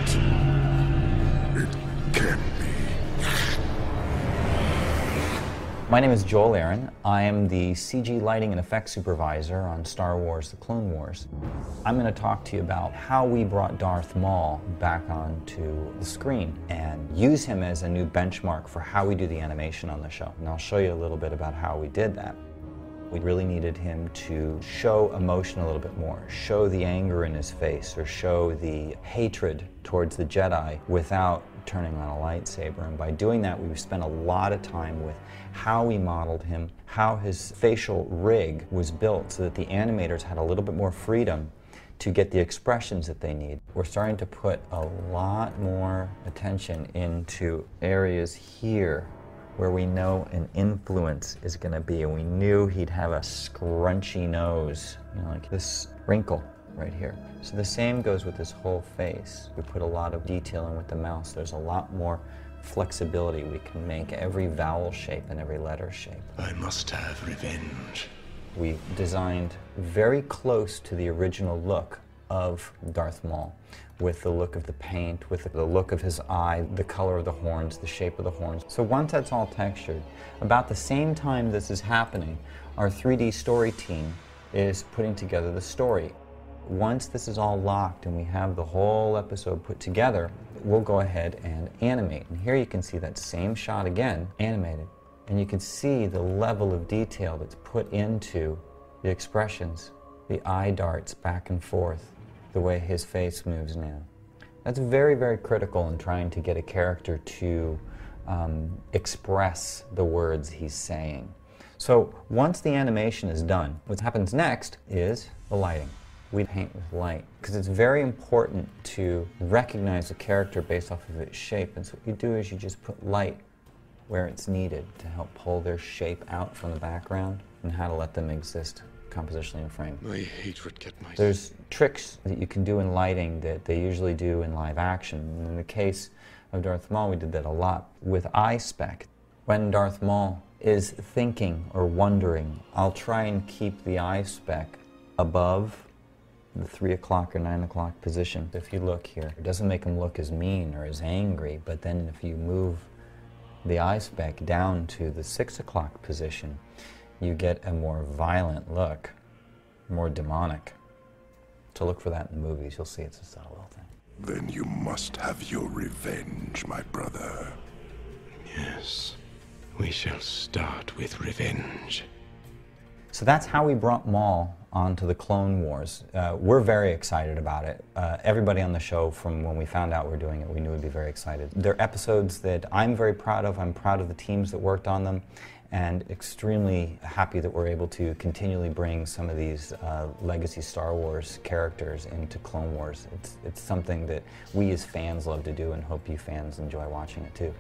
It can be. My name is Aron. I am the CG lighting and effects supervisor on Star Wars: The Clone Wars. I'm going to talk to you about how we brought Darth Maul back onto the screen and use him as a new benchmark for how we do the animation on the show. And I'll show you a little bit about how we did that. We really needed him to show emotion a little bit more, show the anger in his face, or show the hatred towards the Jedi without turning on a lightsaber. And by doing that, we spent a lot of time with how we modeled him, how his facial rig was built so that the animators had a little bit more freedom to get the expressions that they need. We're starting to put a lot more attention into areas here where we know an influence is going to be, and we knew he'd have a scrunchy nose, like this wrinkle right here. So the same goes with his whole face. We put a lot of detail in with the mouth. So there's a lot more flexibility. We can make every vowel shape and every letter shape. I must have revenge. We designed very close to the original look of Darth Maul, with the look of the paint, with the look of his eye, the color of the horns, the shape of the horns. So once that's all textured, about the same time this is happening, our 3D story team is putting together the story. Once this is all locked and we have the whole episode put together, we'll go ahead and animate. And here you can see that same shot again, animated. And you can see the level of detail that's put into the expressions, the eye darts back and forth, the way his face moves now. That's very, very critical in trying to get a character to express the words he's saying. So once the animation is done, what happens next is the lighting. We paint with light, because it's very important to recognize a character based off of its shape. And so what you do is you just put light where it's needed to help pull their shape out from the background and how to let them exist compositionally in frame. My hatred kept my... There's tricks that you can do in lighting that they usually do in live action. And in the case of Darth Maul, we did that a lot with eye spec. When Darth Maul is thinking or wondering, I'll try and keep the eye spec above the 3 o'clock or 9 o'clock position. If you look here, it doesn't make him look as mean or as angry, but then if you move the eye spec down to the 6 o'clock position, you get a more violent look, more demonic. So look for that in the movies. You'll see it's a subtle little thing. Then you must have your revenge, my brother. Yes, we shall start with revenge. So that's how we brought Maul onto the Clone Wars. We're very excited about it. Everybody on the show, from when we found out we're doing it, we knew we'd be very excited. They're episodes that I'm very proud of. I'm proud of the teams that worked on them, and extremely happy that we're able to continually bring some of these legacy Star Wars characters into Clone Wars. It's something that we as fans love to do, and hope you fans enjoy watching it too.